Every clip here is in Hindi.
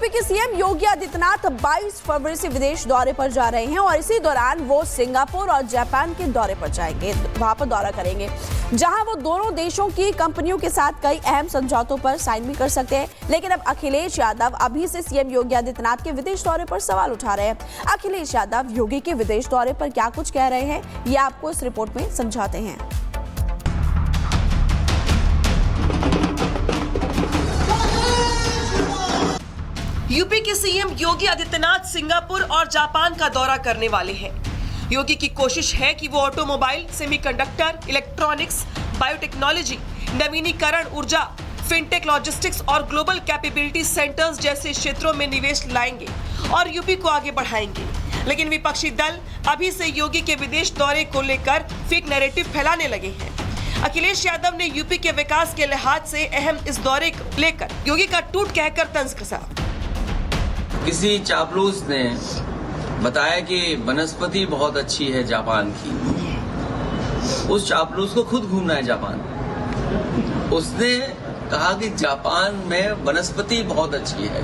यूपी के सीएम योगी आदित्यनाथ 22 फरवरी से विदेश दौरे पर जा रहे हैं और इसी दौरान वो सिंगापुर और जापान के दौरे पर जाएंगे, वहां पर दौरा करेंगे, जहां वो दोनों देशों की कंपनियों के साथ कई अहम समझौतों पर साइन भी कर सकते हैं। लेकिन अब अखिलेश यादव अभी से सीएम योगी आदित्यनाथ के विदेश दौरे पर सवाल उठा रहे हैं। अखिलेश यादव योगी के विदेश दौरे पर क्या कुछ कह रहे हैं, ये आपको इस रिपोर्ट में समझाते हैं। यूपी के सीएम योगी आदित्यनाथ सिंगापुर और जापान का दौरा करने वाले हैं। योगी की कोशिश है कि वो ऑटोमोबाइल, सेमीकंडक्टर, इलेक्ट्रॉनिक्स, बायोटेक्नोलॉजी, नवीनीकरण ऊर्जा, फिनटेक, लॉजिस्टिक्स और ग्लोबल कैपेबिलिटी सेंटर्स जैसे क्षेत्रों में निवेश लाएंगे और यूपी को आगे बढ़ाएंगे। लेकिन विपक्षी दल अभी से योगी के विदेश दौरे को लेकर फेक नैरेटिव फैलाने लगे हैं। अखिलेश यादव ने यूपी के विकास के लिहाज से अहम इस दौरे को लेकर योगी का टूट कहकर तंज कसा। किसी चापलूस ने बताया कि वनस्पति बहुत अच्छी है जापान की। उस चापलूस को खुद घूमना है जापान। उसने कहा कि जापान में वनस्पति बहुत अच्छी है।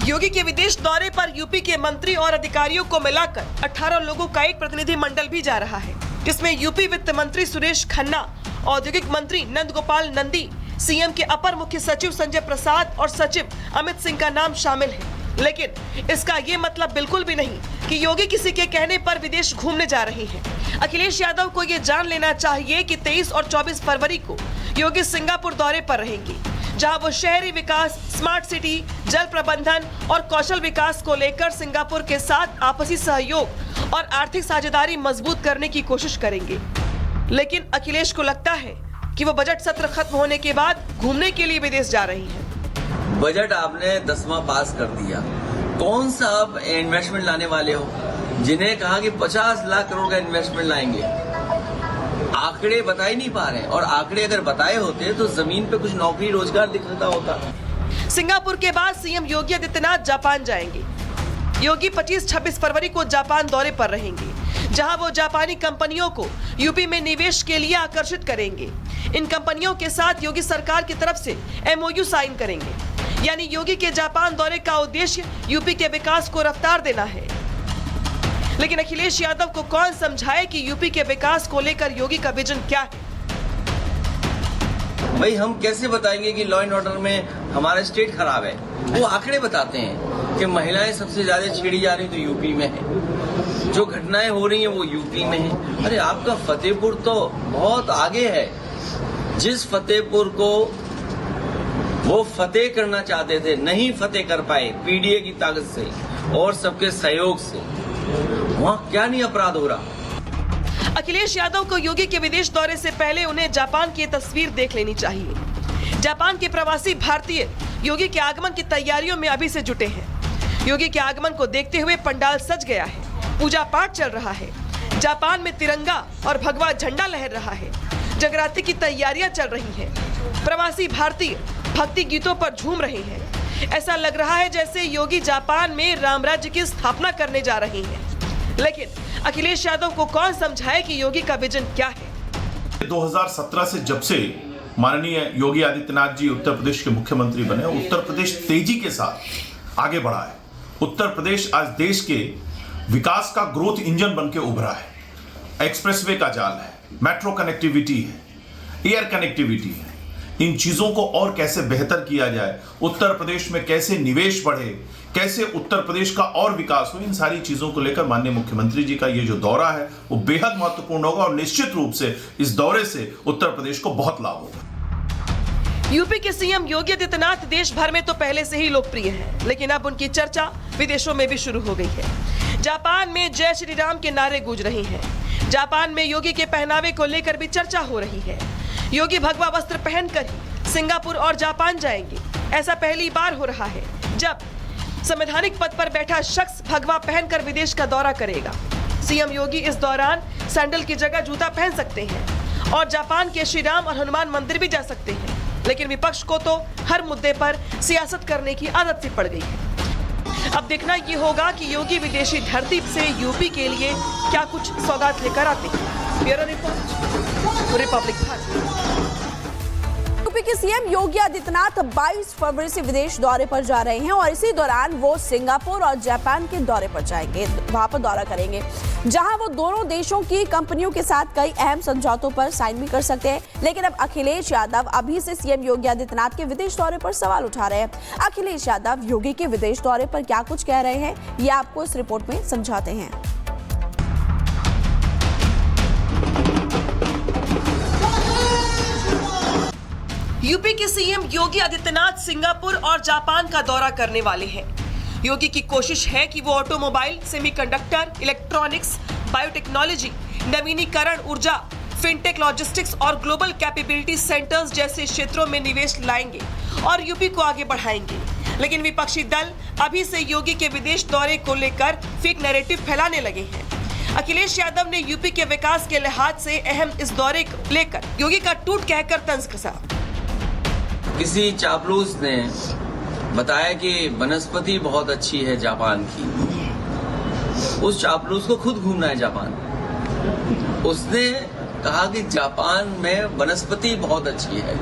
योगी के विदेश दौरे पर यूपी के मंत्री और अधिकारियों को मिलाकर 18 लोगों का एक प्रतिनिधि मंडल भी जा रहा है, जिसमें यूपी वित्त मंत्री सुरेश खन्ना, औद्योगिक मंत्री नंद गोपाल नंदी, सीएम के अपर मुख्य सचिव संजय प्रसाद और सचिव अमित सिंह का नाम शामिल है। लेकिन इसका ये मतलब बिल्कुल भी नहीं कि योगी किसी के कहने पर विदेश घूमने जा रहे हैं। अखिलेश यादव को ये जान लेना चाहिए कि 23 और 24 फरवरी को योगी सिंगापुर दौरे पर रहेंगे, जहां वो शहरी विकास, स्मार्ट सिटी, जल प्रबंधन और कौशल विकास को लेकर सिंगापुर के साथ आपसी सहयोग और आर्थिक साझेदारी मजबूत करने की कोशिश करेंगे। लेकिन अखिलेश को लगता है कि वो बजट सत्र खत्म होने के बाद घूमने के लिए विदेश जा रही हैं। बजट आपने 10वां पास कर दिया, कौन सा आप इन्वेस्टमेंट लाने वाले हो? जिन्हें कहा कि 50 लाख करोड़ का इन्वेस्टमेंट लाएंगे, आंकड़े बता ही नहीं पा रहे। और आंकड़े अगर बताए होते तो जमीन पे कुछ नौकरी रोजगार दिखता होता। सिंगापुर के बाद सीएम योगी आदित्यनाथ जापान जाएंगे। योगी 25-26 फरवरी को जापान दौरे पर रहेंगे, जहां वो जापानी कंपनियों को यूपी में निवेश के लिए आकर्षित करेंगे। इन कंपनियों के साथ योगी सरकार की तरफ से MOU साइन करेंगे। यानी योगी के जापान दौरे का उद्देश्य यूपी के विकास को रफ्तार देना है। लेकिन अखिलेश यादव को कौन समझाए कि यूपी के विकास को लेकर योगी का विजन क्या है? भाई हम कैसे बताएंगे कि लॉ एंड ऑर्डर में हमारा स्टेट खराब है? वो आंकड़े बताते हैं कि महिलाएं सबसे ज्यादा छेड़ी जा रही तो यूपी में है, जो घटनाएं हो रही हैं वो यूपी में है। अरे आपका फतेहपुर तो बहुत आगे है। जिस फतेहपुर को वो फतेह करना चाहते थे, नहीं फतेह कर पाए पीडीए की ताकत से और सबके सहयोग से, वहां क्या नहीं अपराध हो रहा। अखिलेश यादव को योगी के विदेश दौरे से पहले उन्हें जापान की तस्वीर देख लेनी चाहिए। जापान के प्रवासी भारतीय योगी के आगमन की तैयारियों में अभी से जुटे हैं। योगी के आगमन को देखते हुए पंडाल सज गया है, पूजा पाठ चल रहा है, जापान में तिरंगा और भगवा झंडा लहर रहा है, जगराते की तैयारियां चल रही हैं। प्रवासी भारतीय भक्ति गीतों पर झूम रहे हैं। ऐसा लग रहा है जैसे योगी जापान में राम राज्य की स्थापना करने जा रहे हैं। लेकिन अखिलेश यादव को कौन समझाए कि योगी का विजन क्या है? 2017 से जब से माननीय योगी आदित्यनाथ जी उत्तर प्रदेश के मुख्यमंत्री बने, उत्तर प्रदेश तेजी के साथ आगे बढ़ा है। उत्तर प्रदेश आज देश के विकास का ग्रोथ इंजन बन के उभरा है। एक्सप्रेसवे का जाल है, मेट्रो कनेक्टिविटी है, एयर कनेक्टिविटी है। इन चीजों को और कैसे बेहतर किया जाए, उत्तर प्रदेश में कैसे निवेश बढ़े, कैसे उत्तर प्रदेश का और विकास हो, इन सारी चीजों को लेकर माननीय मुख्यमंत्री जी का ये जो दौरा है वो बेहद महत्वपूर्ण होगा और निश्चित रूप से इस दौरे से उत्तर प्रदेश को बहुत लाभ होगा। यूपी के सीएम योगी आदित्यनाथ देश भर में तो पहले से ही लोकप्रिय हैं, लेकिन अब उनकी चर्चा विदेशों में भी शुरू हो गई है। जापान में जय श्री राम के नारे गूंज रहे हैं। जापान में योगी के पहनावे को लेकर भी चर्चा हो रही है। योगी भगवा वस्त्र पहनकर ही सिंगापुर और जापान जाएंगे। ऐसा पहली बार हो रहा है जब संवैधानिक पद पर बैठा शख्स भगवा पहनकर विदेश का दौरा करेगा। सीएम योगी इस दौरान सैंडल की जगह जूता पहन सकते हैं और जापान के श्री राम और हनुमान मंदिर भी जा सकते हैं। लेकिन विपक्ष को तो हर मुद्दे पर सियासत करने की आदत सी पड़ गई है। अब देखना ये होगा कि योगी विदेशी धरती से यूपी के लिए क्या कुछ सौगात लेकर आते हैं। Bureau report, Republic Bharat. UP के सीएम योगी आदित्यनाथ 22 फरवरी से विदेश दौरे पर जा रहे हैं और इसी दौरान वो सिंगापुर और जापान के दौरे पर जाएंगे, वहां पर दौरा करेंगे, जहां वो दोनों देशों की कंपनियों के साथ कई अहम समझौतों पर साइन भी कर सकते हैं। लेकिन अब अखिलेश यादव अभी से सीएम योगी आदित्यनाथ के विदेश दौरे पर सवाल उठा रहे हैं। अखिलेश यादव योगी के विदेश दौरे पर क्या कुछ कह रहे हैं, ये आपको इस रिपोर्ट में समझाते हैं। यूपी के सीएम योगी आदित्यनाथ सिंगापुर और जापान का दौरा करने वाले हैं। योगी की कोशिश है कि वो ऑटोमोबाइल, सेमीकंडक्टर, इलेक्ट्रॉनिक्स, बायोटेक्नोलॉजी, नवीनीकरण ऊर्जा, फिनटेक, लॉजिस्टिक्स और ग्लोबल कैपेबिलिटी सेंटर्स जैसे क्षेत्रों में निवेश लाएंगे और यूपी को आगे बढ़ाएंगे। लेकिन विपक्षी दल अभी से योगी के विदेश दौरे को लेकर फेक नैरेटिव फैलाने लगे हैं। अखिलेश यादव ने यूपी के विकास के लिहाज से अहम इस दौरे को लेकर योगी का टूट कहकर तंज कसा। किसी चापलूस ने बताया कि वनस्पति बहुत अच्छी है जापान की। उस चापलूस को खुद घूमना है जापान। उसने कहा कि जापान में वनस्पति बहुत अच्छी है।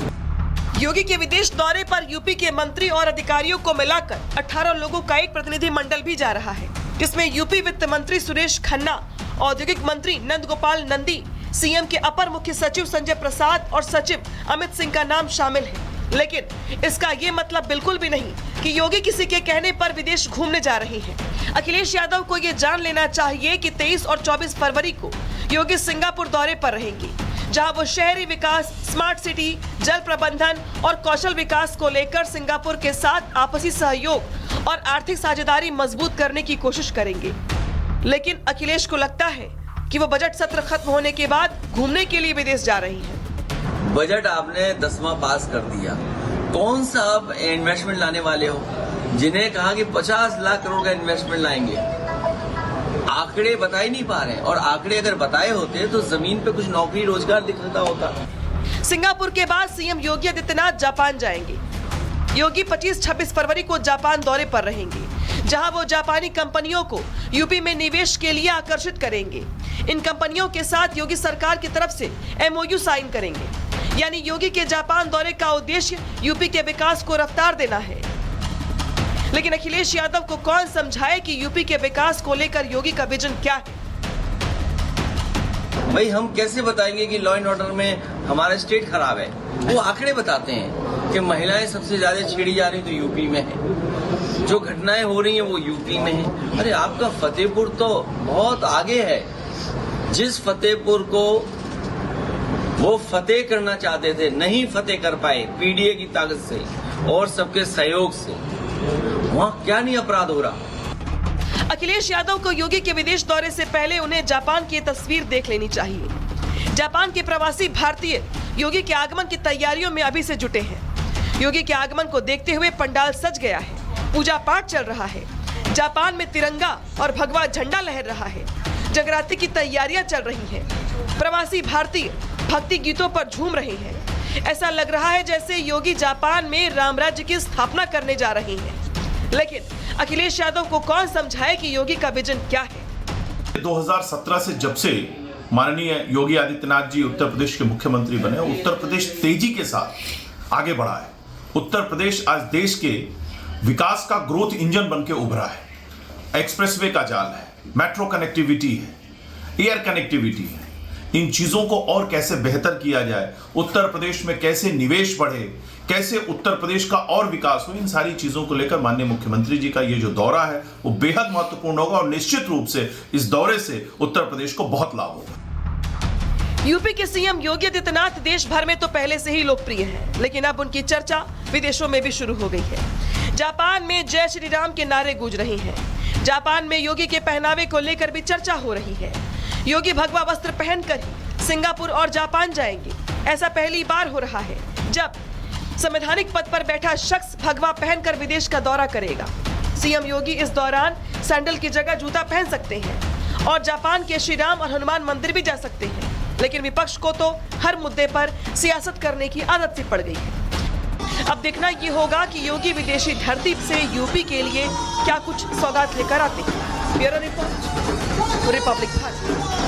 योगी के विदेश दौरे पर यूपी के मंत्री और अधिकारियों को मिलाकर 18 लोगों का एक प्रतिनिधि मंडल भी जा रहा है, जिसमें यूपी वित्त मंत्री सुरेश खन्ना, औद्योगिक मंत्री नंद गोपाल नंदी, सीएम के अपर मुख्य सचिव संजय प्रसाद और सचिव अमित सिंह का नाम शामिल है। लेकिन इसका ये मतलब बिल्कुल भी नहीं कि योगी किसी के कहने पर विदेश घूमने जा रहे हैं। अखिलेश यादव को ये जान लेना चाहिए कि 23 और 24 फरवरी को योगी सिंगापुर दौरे पर रहेंगे, जहां वो शहरी विकास, स्मार्ट सिटी, जल प्रबंधन और कौशल विकास को लेकर सिंगापुर के साथ आपसी सहयोग और आर्थिक साझेदारी मजबूत करने की कोशिश करेंगे। लेकिन अखिलेश को लगता है कि वो बजट सत्र खत्म होने के बाद घूमने के लिए विदेश जा रही हैं। बजट आपने 10वां पास कर दिया, कौन सा आप इन्वेस्टमेंट लाने वाले हो? जिन्हें कहा कि 50 लाख करोड़ का इन्वेस्टमेंट लाएंगे, आंकड़े बता ही नहीं पा रहे हैं। और आंकड़े अगर बताए होते तो जमीन पे कुछ नौकरी रोजगार दिखता होता। सिंगापुर के बाद सीएम योगी आदित्यनाथ जापान जाएंगे। योगी 25-26 फरवरी को जापान दौरे पर रहेंगे, जहां वो जापानी कंपनियों को यूपी में निवेश के लिए आकर्षित करेंगे। इन कंपनियों के साथ योगी सरकार की तरफ से MOU साइन करेंगे। यानी योगी के जापान दौरे का उद्देश्य यूपी के विकास को रफ्तार देना है। लेकिन अखिलेश यादव को कौन समझाए कि यूपी के विकास को लेकर योगी का विजन क्या है? भाई हम कैसे बताएंगे कि लॉ एंड ऑर्डर में हमारा स्टेट खराब है? वो आंकड़े बताते हैं कि महिलाएं सबसे ज्यादा छेड़ी जा रही तो यूपी में है, जो घटनाएं हो रही हैं वो यूपी में है। अरे आपका फतेहपुर तो बहुत आगे है। जिस फतेहपुर को वो फतेह करना चाहते थे, नहीं फतेह कर पाए पीडीए की ताकत से और सबके सहयोग से, वहां क्या नहीं अपराध हो रहा। अखिलेश यादव को योगी के विदेश दौरे से पहले उन्हें जापान की तस्वीर देख लेनी चाहिए। जापान के प्रवासी भारतीय योगी के आगमन की तैयारियों में अभी से जुटे हैं। योगी के आगमन को देखते हुए पंडाल सज गया है, पूजा पाठ चल रहा है, जापान में तिरंगा और भगवा झंडा लहर रहा है, जगराते की तैयारियां चल रही हैं। प्रवासी भारतीय भक्ति गीतों पर झूम रहे हैं। ऐसा लग रहा है जैसे योगी जापान में राम राज्य की स्थापना करने जा रहे हैं। लेकिन अखिलेश यादव को कौन समझाए कि योगी का विजन क्या है? 2017 से जब से माननीय योगी आदित्यनाथ जी उत्तर प्रदेश के मुख्यमंत्री बने, उत्तर प्रदेश तेजी के साथ आगे बढ़ा है। उत्तर प्रदेश आज देश के विकास का ग्रोथ इंजन बनके उभरा है। एक्सप्रेसवे का जाल है, मेट्रो कनेक्टिविटी है, एयर कनेक्टिविटी है। इन चीजों को और कैसे बेहतर किया जाए, उत्तर प्रदेश में कैसे निवेश बढ़े, कैसे उत्तर प्रदेश का और विकास हो, इन सारी चीजों को लेकर माननीय मुख्यमंत्री जी का ये जो दौरा है वो बेहद महत्वपूर्ण होगा और निश्चित रूप से इस दौरे से उत्तर प्रदेश को बहुत लाभ होगा। यूपी के सीएम योगी आदित्यनाथ देश भर में तो पहले से ही लोकप्रिय हैं, लेकिन अब उनकी चर्चा विदेशों में भी शुरू हो गई है। जापान में जय श्री राम के नारे गूंज रहे हैं। जापान में योगी के पहनावे को लेकर भी चर्चा हो रही है। योगी भगवा वस्त्र पहनकर ही सिंगापुर और जापान जाएंगे। ऐसा पहली बार हो रहा है जब संवैधानिक पद पर बैठा शख्स भगवा पहनकर विदेश का दौरा करेगा। सीएम योगी इस दौरान सैंडल की जगह जूता पहन सकते हैं और जापान के श्री राम और हनुमान मंदिर भी जा सकते हैं। लेकिन विपक्ष को तो हर मुद्दे पर सियासत करने की आदत सी पड़ गई है। अब देखना ये होगा कि योगी विदेशी धरती से यूपी के लिए क्या कुछ सौगात लेकर आते हैं। Bureau report, Republic Bharat.